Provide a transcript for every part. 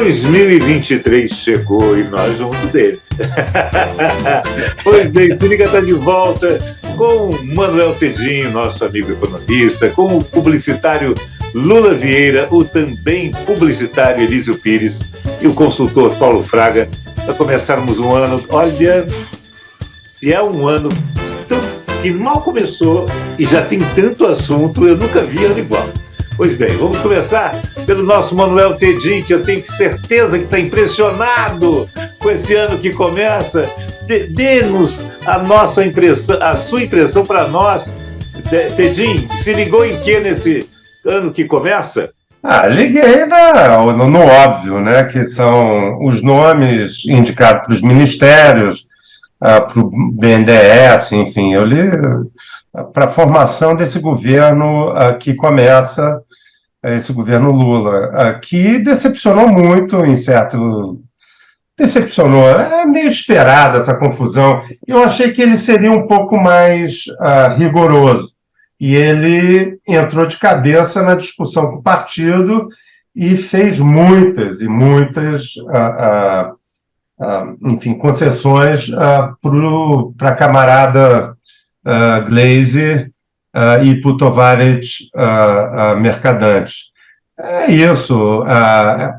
...2023 chegou e nós vamos dele. Pois bem, Se Liga está de volta com Manuel Tedinho, nosso amigo economista, com o publicitário Lula Vieira, o também publicitário Elísio Pires e o consultor Paulo Fraga, para começarmos um ano, olha, e é um ano que mal começou e já tem tanto assunto, eu nunca vi ano igual. Pois bem, vamos começar pelo nosso Manuel Tedinho, que eu tenho certeza que está impressionado com esse ano que começa. Dê-nos a nossa impressão, a sua impressão para nós. Tedinho, se ligou em que nesse ano que começa? Liguei no óbvio, né? Que são os nomes indicados para os ministérios, para o BNDES, enfim, eu li para a formação desse governo que começa, esse governo Lula, que decepcionou muito em certo... Decepcionou, é meio esperada essa confusão. Eu achei que ele seria um pouco mais rigoroso, e ele entrou de cabeça na discussão com o partido e fez muitas enfim, concessões para a camarada Glaze e para o Tovares Mercadante. É isso,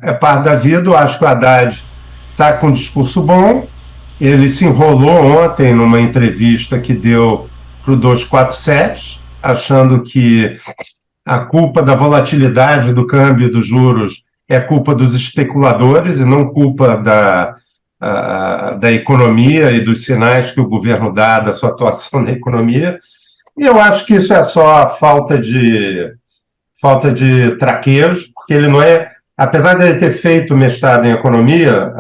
é parte da vida. Eu acho que o Haddad está com um discurso bom. Ele se enrolou ontem numa entrevista que deu para o 247, achando que a culpa da volatilidade do câmbio dos juros é culpa dos especuladores e não culpa da economia e dos sinais que o governo dá da sua atuação na economia. E eu acho que isso é só falta de traquejo, porque ele não é... Apesar de ele ter feito mestrado em economia,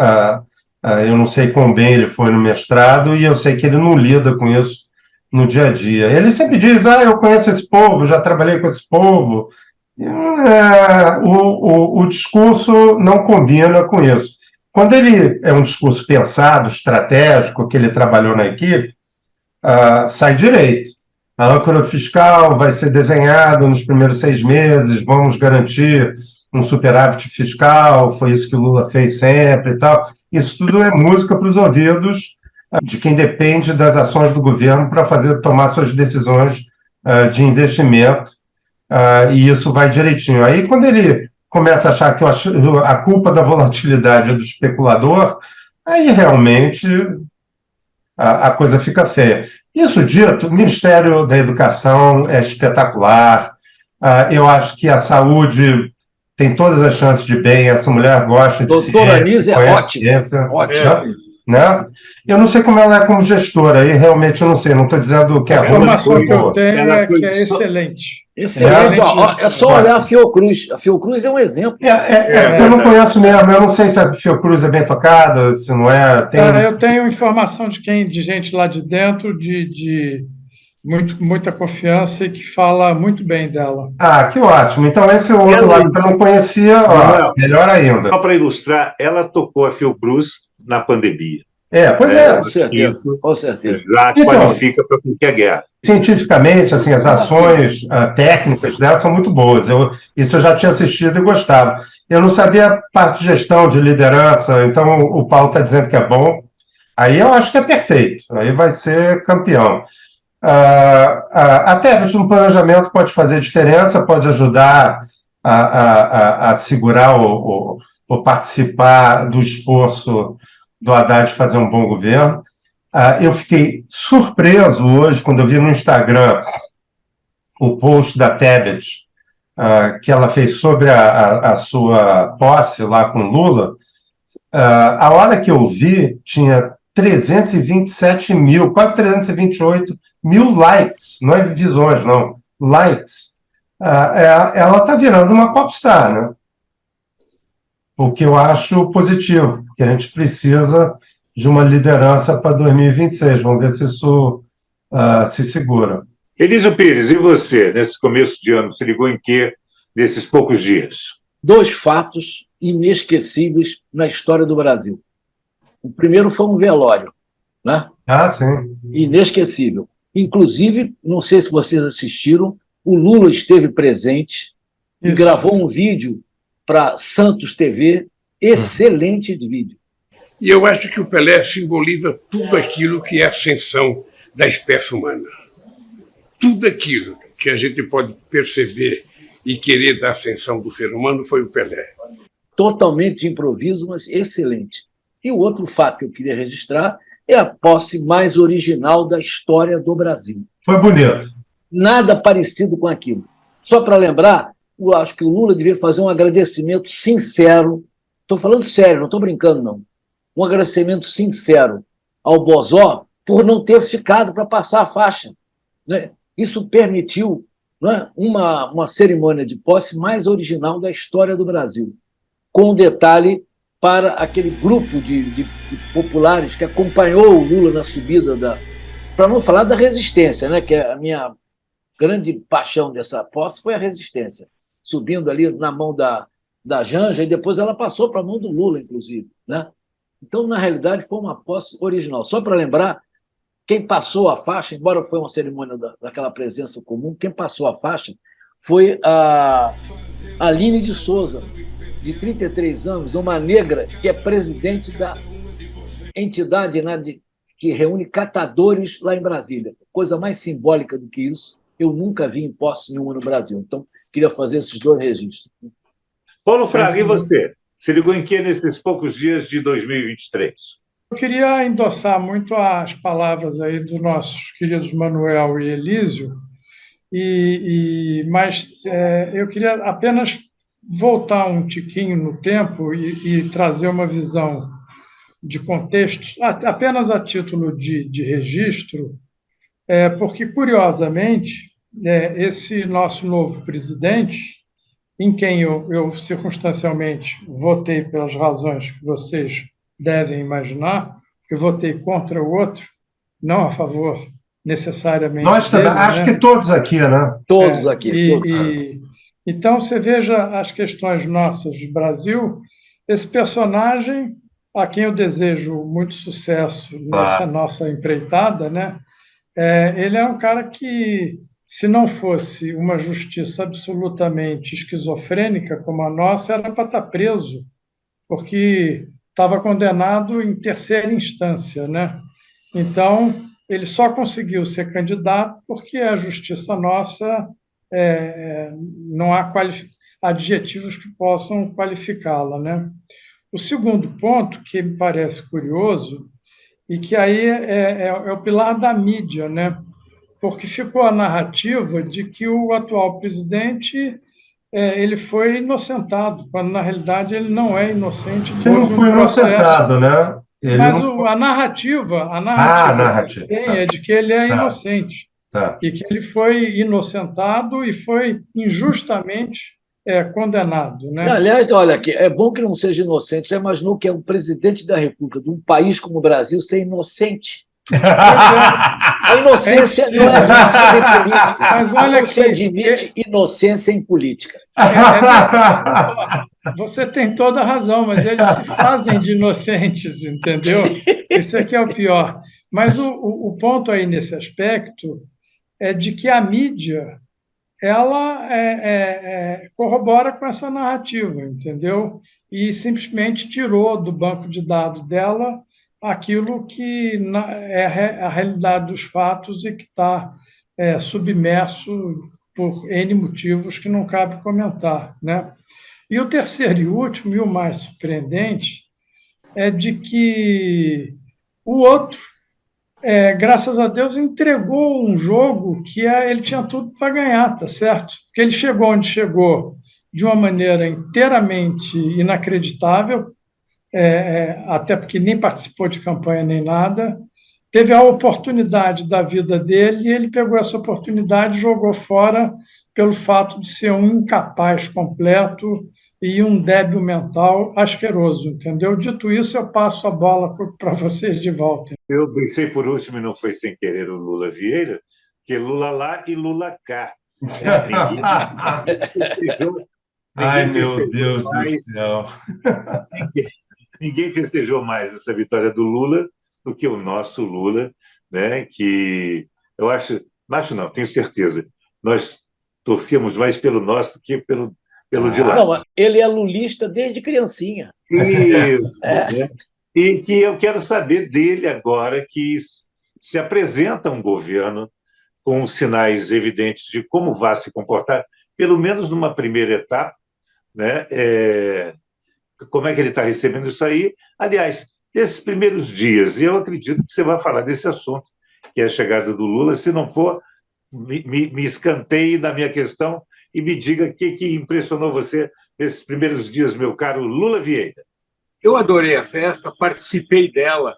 eu não sei quão bem ele foi no mestrado e eu sei que ele não lida com isso no dia a dia. Ele sempre diz, eu conheço esse povo, já trabalhei com esse povo. O discurso não combina com isso. Quando ele é um discurso pensado, estratégico, que ele trabalhou na equipe, sai direito. A âncora fiscal vai ser desenhada nos primeiros 6 meses, vamos garantir um superávit fiscal, foi isso que o Lula fez sempre e tal. Isso tudo é música para os ouvidos de quem depende das ações do governo para tomar suas decisões de investimento, e isso vai direitinho. Aí, quando ele começa a achar que a culpa da volatilidade é do especulador, aí realmente a coisa fica feia. Isso dito, o Ministério da Educação é espetacular. Eu acho que a saúde tem todas as chances de bem. Essa mulher gosta de Doutora Anísia é ótima. Ótima. Né? Eu não sei como ela é como gestora, aí realmente eu não sei, não estou dizendo que é ruim. A informação que eu tenho é que é excelente. Excelente. É só olhar a Fiocruz. A Fiocruz é um exemplo. Eu não conheço mesmo, eu não sei se a Fiocruz é bem tocada, se não é. Eu tenho informação de gente lá de dentro, de muita confiança e que fala muito bem dela. Que ótimo. Então, esse outro lado que eu não conhecia, melhor ainda. Só para ilustrar, ela tocou a Fiocruz na pandemia. Pois é. Com certeza. Já qualifica para qualquer guerra. Cientificamente, assim, as ações técnicas dela são muito boas. Isso eu já tinha assistido e gostava. Eu não sabia a parte de gestão, de liderança, então o Paulo está dizendo que é bom. Aí eu acho que é perfeito. Aí vai ser campeão. Até no planejamento pode fazer diferença, pode ajudar a segurar ou participar do esforço do Haddad fazer um bom governo. Eu fiquei surpreso hoje quando eu vi no Instagram o post da Tebet que ela fez sobre a sua posse lá com Lula. A hora que eu vi, tinha 327 mil, quase 328 mil likes, não é visões, não, likes. Ela está virando uma popstar, né? O que eu acho positivo, porque a gente precisa de uma liderança para 2026. Vamos ver se isso se segura. Elísio Pires, e você, nesse começo de ano, se ligou em quê nesses poucos dias? 2 fatos inesquecíveis na história do Brasil. O primeiro foi um velório. né? Ah, sim. Inesquecível. Inclusive, não sei se vocês assistiram, o Lula esteve presente e Isso. gravou um vídeo para Santos TV, excelente vídeo. E eu acho que o Pelé simboliza tudo aquilo que é a ascensão da espécie humana. Tudo aquilo que a gente pode perceber e querer da ascensão do ser humano foi o Pelé. Totalmente de improviso, mas excelente. E o outro fato que eu queria registrar é a posse mais original da história do Brasil. Foi bonito. Nada parecido com aquilo. Só para lembrar, eu acho que o Lula devia fazer um agradecimento sincero. Estou falando sério, não estou brincando, não. Um agradecimento sincero ao Bozó por não ter ficado para passar a faixa, né? Isso permitiu, né, uma cerimônia de posse mais original da história do Brasil, com detalhe para aquele grupo de populares que acompanhou o Lula na subida da... Para não falar da resistência, né, que é a minha grande paixão dessa posse, foi a resistência. Subindo ali na mão da Janja, e depois ela passou para a mão do Lula, inclusive, né? Então, na realidade, foi uma posse original. Só para lembrar, quem passou a faixa, embora foi uma cerimônia daquela presença comum, quem passou a faixa foi a Aline de Souza, de 33 anos, uma negra que é presidente da entidade, né, que reúne catadores lá em Brasília. Coisa mais simbólica do que isso, eu nunca vi em posse nenhuma no Brasil. Então, queria fazer esses dois registros. Paulo Fraga, e você? Se ligou em que nesses poucos dias de 2023? Eu queria endossar muito as palavras aí dos nossos queridos Manuel e Elísio, mas eu queria apenas voltar um tiquinho no tempo e trazer uma visão de contexto, apenas a título de registro, porque, curiosamente, esse nosso novo presidente, em quem eu circunstancialmente votei pelas razões que vocês devem imaginar, que eu votei contra o outro, não a favor necessariamente Nós também, dele, acho né? que todos aqui, né? Todos aqui. Então, você veja as questões nossas do Brasil, esse personagem, a quem eu desejo muito sucesso nessa nossa empreitada, né? Ele é um cara que, se não fosse uma justiça absolutamente esquizofrênica como a nossa, era para estar preso, porque estava condenado em terceira instância, né? Então, ele só conseguiu ser candidato porque a justiça nossa não há adjetivos que possam qualificá-la, né? O segundo ponto, que me parece curioso, e que aí é o pilar da mídia, né? Porque ficou a narrativa de que o atual presidente ele foi inocentado, quando na realidade ele não é inocente. Ele não foi inocentado, né? Mas a narrativa que se tem é de que ele é inocente e que ele foi inocentado e foi injustamente condenado, né? Aliás, olha, é bom que não seja inocente. Você imaginou que é um presidente da República de um país como o Brasil ser inocente? A inocência não é admitida em política. Mas olha não se admite inocência em política. Você tem toda a razão, mas eles se fazem de inocentes, entendeu? Isso aqui é o pior. Mas o ponto aí nesse aspecto é de que a mídia ela corrobora com essa narrativa, entendeu? E simplesmente tirou do banco de dados dela aquilo que é a realidade dos fatos e que está submerso por N motivos que não cabe comentar, né? E o terceiro e último, e o mais surpreendente, é de que o outro, graças a Deus, entregou um jogo que ele tinha tudo para ganhar, tá certo? Porque ele chegou onde chegou de uma maneira inteiramente inacreditável, até porque nem participou de campanha nem nada, teve a oportunidade da vida dele e ele pegou essa oportunidade e jogou fora pelo fato de ser um incapaz completo e um débil mental asqueroso, entendeu? Dito isso, eu passo a bola para vocês de volta. Eu deixei por último, e não foi sem querer, o Lula Vieira, que é Lula lá e Lula cá. Ai, meu Deus do céu. Ninguém festejou mais essa vitória do Lula do que o nosso Lula, né? Que eu acho não, tenho certeza, nós torcíamos mais pelo nosso do que pelo de lá. Não, ele é lulista desde criancinha. Isso, né? E que eu quero saber dele agora que se apresenta um governo com sinais evidentes de como vai se comportar, pelo menos numa primeira etapa, né? Como é que ele está recebendo isso aí? Aliás, esses primeiros dias, eu acredito que você vai falar desse assunto, que é a chegada do Lula. Se não for, me escanteie na minha questão e me diga o que impressionou você nesses primeiros dias, meu caro Lula Vieira. Eu adorei a festa, participei dela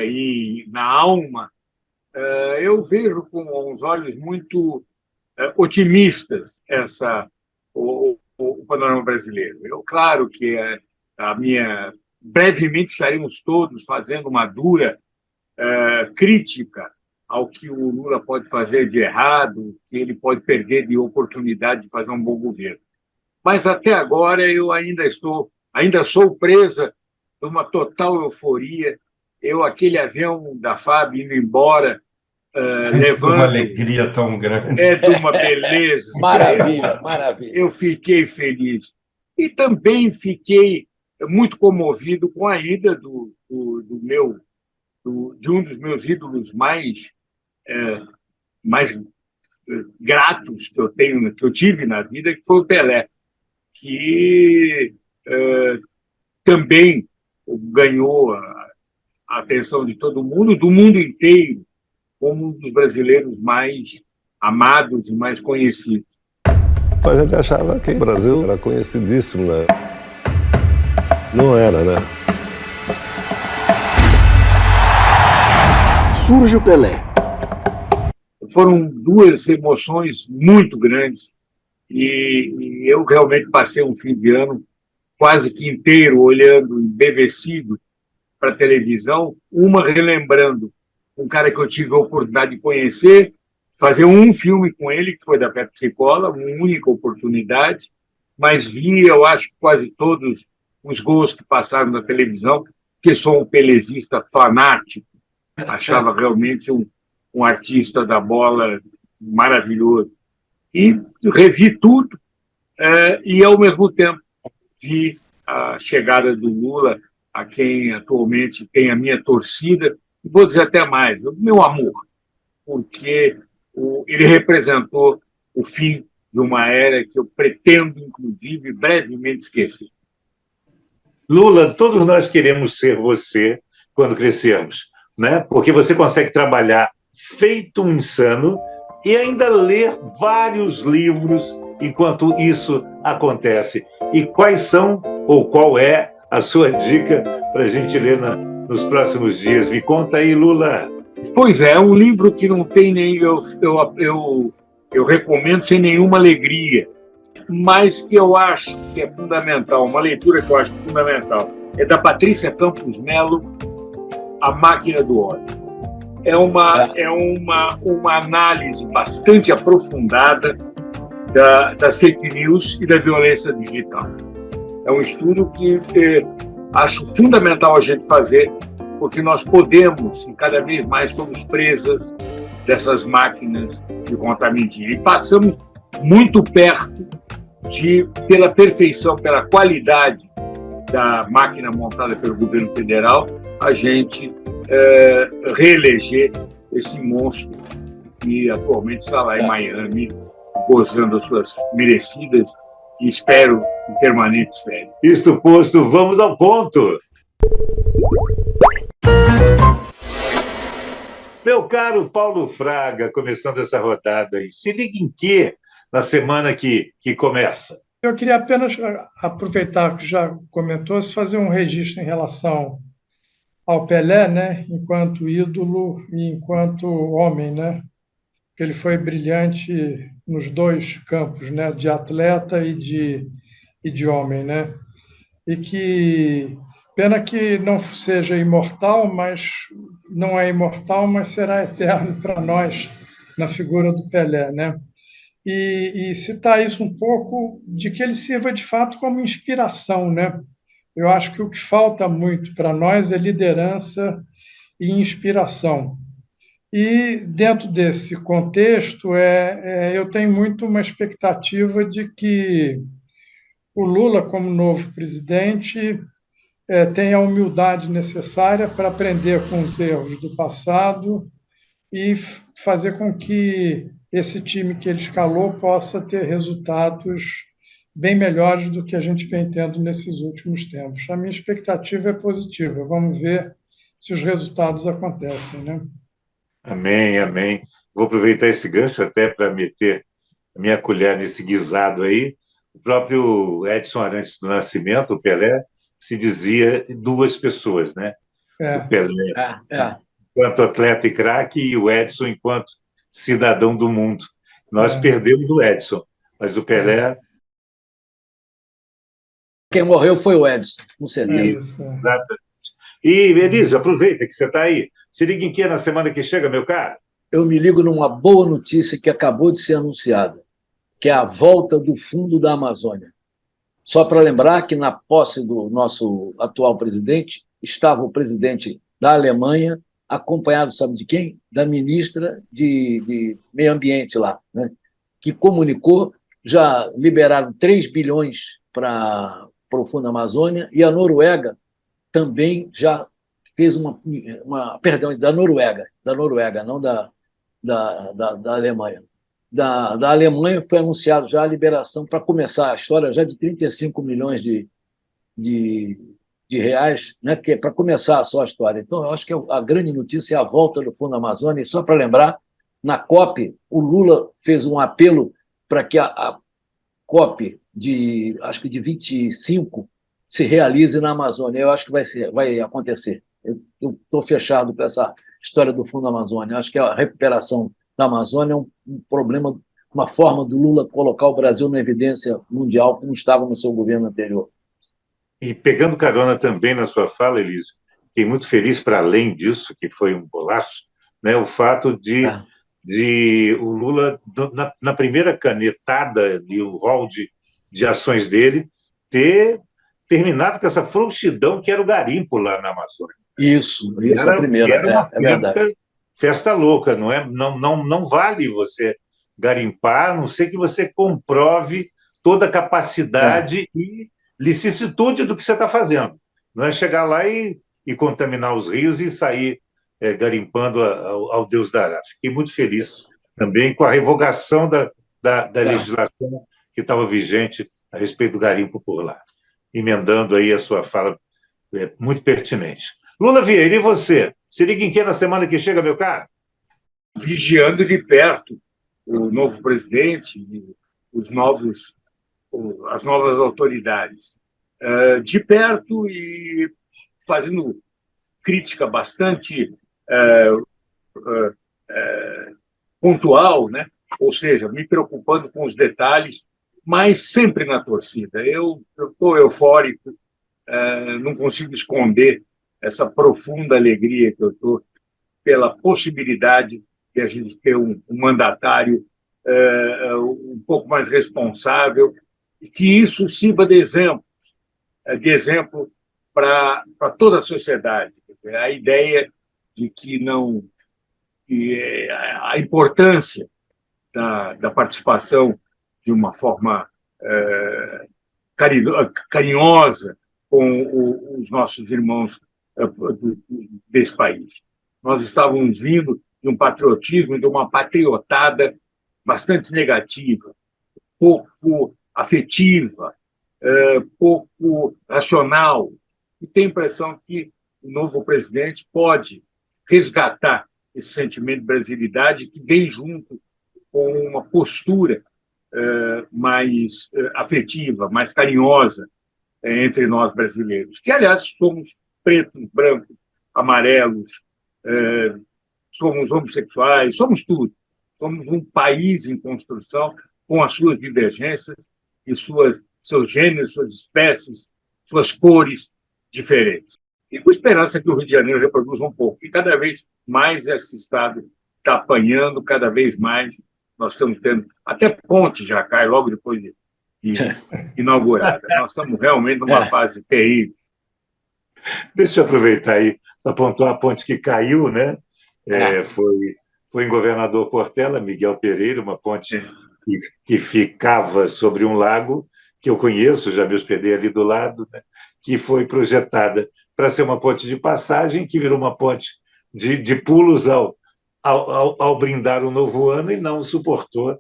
e na alma eu vejo com uns olhos muito otimistas o panorama brasileiro. Claro que brevemente estaremos todos fazendo uma dura crítica ao que o Lula pode fazer de errado, que ele pode perder de oportunidade de fazer um bom governo. Mas até agora eu ainda sou presa de uma total euforia. Aquele avião da FAB indo embora, levando... uma alegria tão grande. É de uma beleza. Maravilha, maravilha. Eu fiquei feliz. E também fiquei muito comovido com a ida de um dos meus ídolos mais gratos que eu tive na vida, que foi o Pelé, que também ganhou a atenção de todo mundo, do mundo inteiro, como um dos brasileiros mais amados e mais conhecidos. A gente achava que o Brasil era conhecidíssimo, né? Não era, né? Surge o Pelé. Foram duas emoções muito grandes e eu realmente passei um fim de ano quase que inteiro olhando embevecido para a televisão, uma relembrando um cara que eu tive a oportunidade de conhecer, fazer um filme com ele, que foi da Pepsi Cola, uma única oportunidade, mas vi, eu acho, quase todos os gols que passaram na televisão, porque sou um pelezista fanático, achava realmente um artista da bola maravilhoso. E revi tudo e, ao mesmo tempo, vi a chegada do Lula, a quem atualmente tem a minha torcida, e vou dizer até mais, o meu amor, porque ele representou o fim de uma era que eu pretendo, inclusive, brevemente esquecer. Lula, todos nós queremos ser você quando crescermos, né? Porque você consegue trabalhar feito um insano e ainda ler vários livros enquanto isso acontece. E quais são, ou qual é a sua dica para a gente ler nos próximos dias? Me conta aí, Lula. Pois é um livro que não tem nem... Eu recomendo sem nenhuma alegria, mas que eu acho que é fundamental, uma leitura que eu acho fundamental. É da Patrícia Campos Melo, A Máquina do Ódio. É uma análise bastante aprofundada das fake news e da violência digital. É um estudo que acho fundamental a gente fazer, porque nós podemos, e cada vez mais somos presas dessas máquinas de contar mentira. E passamos muito perto pela perfeição, pela qualidade da máquina montada pelo governo federal, a gente reeleger esse monstro que atualmente está lá em Miami, gozando as suas merecidas e espero permanentes férias. Isto posto, vamos ao ponto. Meu caro Paulo Fraga, começando essa rodada aí, se liga em quê na semana que começa? Eu queria apenas aproveitar que já comentou, fazer um registro em relação ao Pelé, né, enquanto ídolo e enquanto homem, né, que ele foi brilhante nos dois campos, né, de atleta e de homem, né, e que pena que não seja imortal, mas não é imortal, mas será eterno para nós na figura do Pelé, né? E citar isso um pouco de que ele sirva de fato como inspiração, né? Eu acho que o que falta muito para nós é liderança e inspiração. E, dentro desse contexto, eu tenho muito uma expectativa de que o Lula, como novo presidente, tenha a humildade necessária para aprender com os erros do passado e fazer com que esse time que ele escalou possa ter resultados bem melhores do que a gente vem tendo nesses últimos tempos. A minha expectativa é positiva. Vamos ver se os resultados acontecem, né? Amém, amém. Vou aproveitar esse gancho até para meter a minha colher nesse guisado aí. O próprio Edson Arantes do Nascimento, o Pelé, se dizia duas pessoas, né? O Pelé enquanto atleta e craque e o Edson enquanto cidadão do mundo. Nós perdemos o Edson, mas o Pelé... Quem morreu foi o Edson, com certeza. Isso, exatamente. E, Elísio, aproveita que você está aí. Se liga em que na semana que chega, meu caro? Eu me ligo numa boa notícia que acabou de ser anunciada, que é a volta do Fundo da Amazônia. Só para lembrar que na posse do nosso atual presidente estava o presidente da Alemanha, acompanhado, sabe de quem? Da ministra de Meio Ambiente lá, né? Que comunicou, já liberaram 3 bilhões para o Fundo da Amazônia, e a Noruega também já fez perdão, da Noruega, não da Alemanha. Da Alemanha foi anunciado já a liberação para começar a história já de 35 milhões de reais, né, que é para começar só a história. Então, eu acho que a grande notícia é a volta do Fundo Amazônia. E só para lembrar, na COP, o Lula fez um apelo para que a COP acho que de 25 se realize na Amazônia. Eu acho que vai acontecer. Eu estou fechado com essa história do Fundo Amazônia. Eu acho que a recuperação da Amazônia é um problema, uma forma do Lula colocar o Brasil na evidência mundial, como estava no seu governo anterior. E pegando carona também na sua fala, Elísio, fiquei muito feliz, para além disso, que foi um golaço, né, o fato de o Lula, na primeira canetada e o rol de ações dele, ter terminado com essa frouxidão que era o garimpo lá na Amazônia. Isso, a primeira. Que era uma festa louca, não é? Não vale você garimpar, a não ser que você comprove toda a capacidade e licitude do que você está fazendo. Não é chegar lá e contaminar os rios e sair garimpando ao Deus dará. Fiquei muito feliz também com a revogação da legislação que estava vigente a respeito do garimpo por lá. Emendando aí a sua fala muito pertinente. Lula Vieira, e você? Se liga em que na semana que chega, meu caro? Vigiando de perto o novo presidente, as novas autoridades. De perto e fazendo crítica bastante pontual, né? Ou seja, me preocupando com os detalhes, mas sempre na torcida. Eu estou eufórico, não consigo esconder essa profunda alegria que eu estou pela possibilidade de a gente ter um mandatário um pouco mais responsável, e que isso sirva de exemplo para toda a sociedade. A ideia de que a importância da participação de uma forma carinhosa com os nossos irmãos desse país. Nós estávamos vindo de um patriotismo, de uma patriotada bastante negativa, pouco afetiva, pouco racional, e tenho a impressão que o novo presidente pode resgatar esse sentimento de brasilidade que vem junto com uma postura mais afetiva, mais carinhosa entre nós brasileiros, que, aliás, somos pretos, brancos, amarelos, somos homossexuais, somos tudo. Somos um país em construção com as suas divergências e seus gêneros, suas espécies, suas cores diferentes. E com esperança que o Rio de Janeiro reproduza um pouco. E cada vez mais esse estado está apanhando, cada vez mais nós estamos tendo... Até ponte já cai logo depois de inaugurada. Nós estamos realmente numa fase terrível. Deixa eu aproveitar aí apontou a ponte que caiu, né? Foi em Governador Portela, Miguel Pereira, uma ponte que ficava sobre um lago, que eu conheço, já me hospedei ali do lado, né? Que foi projetada para ser uma ponte de passagem, que virou uma ponte de pulos ao brindar o novo ano e não suportou.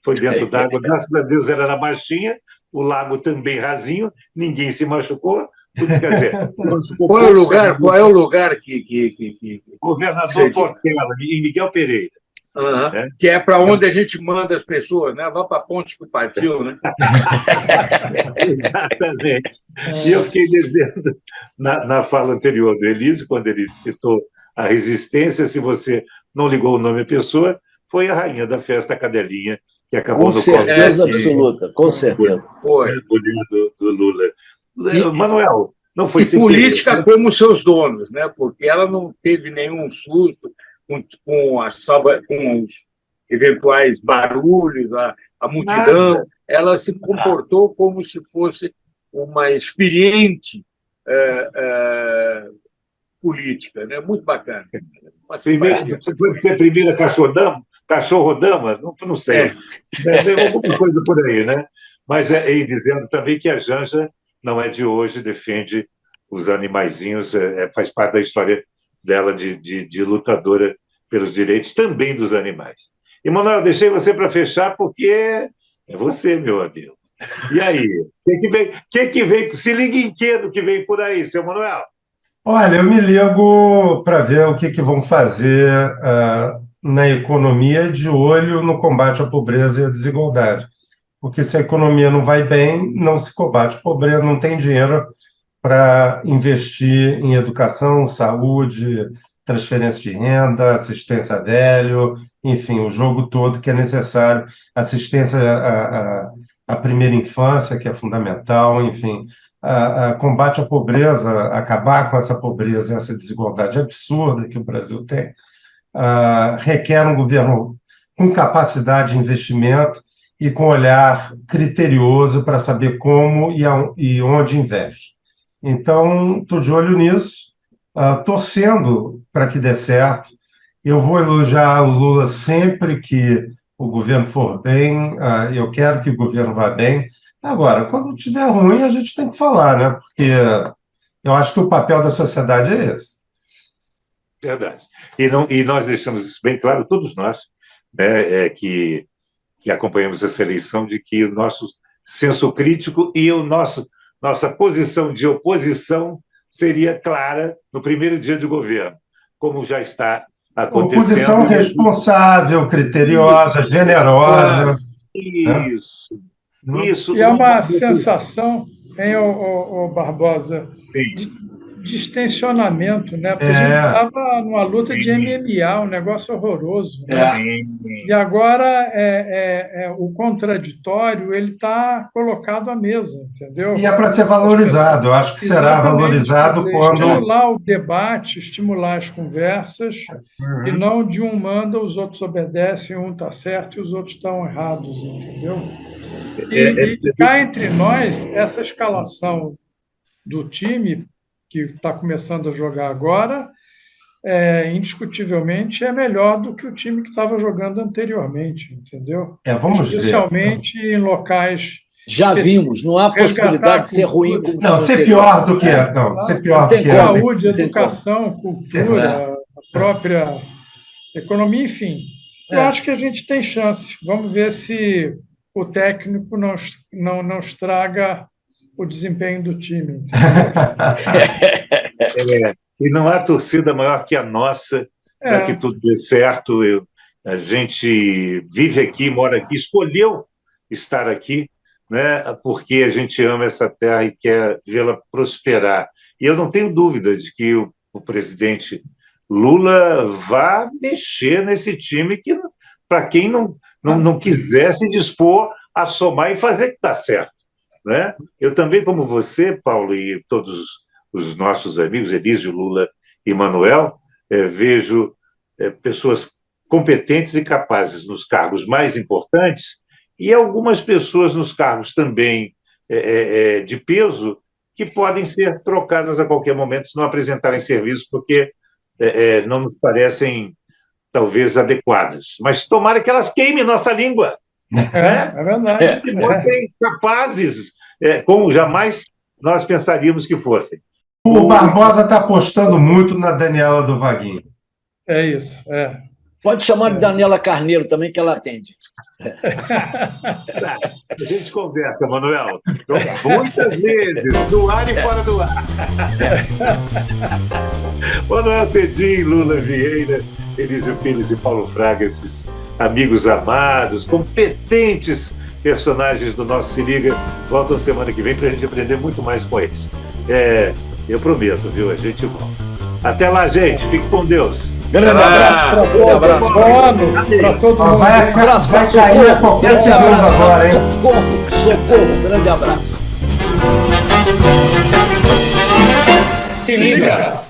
Foi dentro d'água, graças a Deus ela era baixinha, o lago também rasinho, ninguém se machucou. Quer dizer, qual é o lugar que Governador Portela, em Miguel Pereira. Né? Que é para onde a gente manda as pessoas, né? Vá para a ponte que partiu, né? Exatamente. E eu fiquei devendo, na fala anterior do Elísio, quando ele citou a resistência, se você não ligou o nome à pessoa, foi a rainha da festa, Cadelinha, que acabou com no certeza absoluta, com certeza. Foi. Do Lula. Manuel, não foi sem política querer, como seus donos, né? Porque ela não teve nenhum susto com os eventuais barulhos, a multidão. Nada. Ela se comportou como se fosse uma experiente política, né? Muito bacana. Pode ser a primeira cachorro-dama? Não sei. Alguma coisa por aí, né? Mas e dizendo também que a Janja não é de hoje, defende os animaizinhos, faz parte da história dela de lutadora pelos direitos também dos animais. E, Manuel, deixei você para fechar porque é você, meu amigo. E aí? O que vem? Se liga em que vem por aí, seu Manuel? Olha, eu me ligo para ver o que vão fazer na economia de olho no combate à pobreza e à desigualdade. Porque se a economia não vai bem, não se combate a pobreza, não tem dinheiro para investir em educação, saúde, transferência de renda, assistência a velho, enfim, o jogo todo que é necessário, assistência à primeira infância, que é fundamental, enfim, combate à pobreza, acabar com essa pobreza, essa desigualdade absurda que o Brasil tem, requer um governo com capacidade de investimento e com olhar criterioso para saber como e onde investe. Então, estou de olho nisso, torcendo para que dê certo. Eu vou elogiar o Lula sempre que o governo for bem, eu quero que o governo vá bem. Agora, quando estiver ruim, a gente tem que falar, né? Porque eu acho que o papel da sociedade é esse. Verdade. E nós deixamos isso bem claro, todos nós, né, que acompanhamos essa eleição, de que o nosso senso crítico e nossa posição de oposição seria clara no primeiro dia de governo, como já está acontecendo. Oposição responsável, criteriosa, generosa. Isso. E é uma sensação, hein, o Barbosa, de extensionamento, né? Porque a gente estava numa luta de MMA, um negócio horroroso, né? E agora o contraditório ele está colocado à mesa, entendeu? E é para ser valorizado. Eu acho que será valorizado quando estimular o debate, estimular as conversas, e não de um manda, os outros obedecem, um está certo e os outros estão errados, entendeu? E cá entre nós, essa escalação do time que está começando a jogar agora, indiscutivelmente, é melhor do que o time que estava jogando anteriormente, entendeu? Vamos especialmente ver. Em locais... Já vimos, não há possibilidade de ser ruim. Não, ser pior do que é. Não, ser pior do que é. Saúde, educação, cultura, a própria economia, enfim. Eu acho que a gente tem chance. Vamos ver se o técnico não estraga o desempenho do time. E não há torcida maior que a nossa para que tudo dê certo. A gente vive aqui, mora aqui, escolheu estar aqui, né, porque a gente ama essa terra e quer vê-la prosperar. E eu não tenho dúvida de que o presidente Lula vá mexer nesse time que, para quem não quiser se dispor a somar e fazer que está certo. Né? Eu também, como você, Paulo, e todos os nossos amigos, Elísio, Lula e Manuel, vejo pessoas competentes e capazes nos cargos mais importantes e algumas pessoas nos cargos também de peso que podem ser trocadas a qualquer momento se não apresentarem serviço, porque não nos parecem, talvez, adequadas. Mas tomara que elas queimem nossa língua. É verdade. Que se mostrem capazes, como jamais nós pensaríamos que fossem. O Barbosa está apostando muito na Daniela do Vaguinho. É isso. Pode chamar de Daniela Carneiro também, que ela atende. Tá, a gente conversa, Manuel. Muitas vezes, no ar e fora do ar. Manuel Tedim, Lula Vieira, Elísio Pires e Paulo Fraga, esses amigos amados, competentes personagens do nosso Se Liga, voltam semana que vem para a gente aprender muito mais com eles. Eu prometo, viu? A gente volta. Até lá, gente. Fique com Deus. Grande abraço para todos. Bom ano para todo mundo. Vai cair a qualquer segundo agora, hein? Socorro. Grande abraço. Se liga!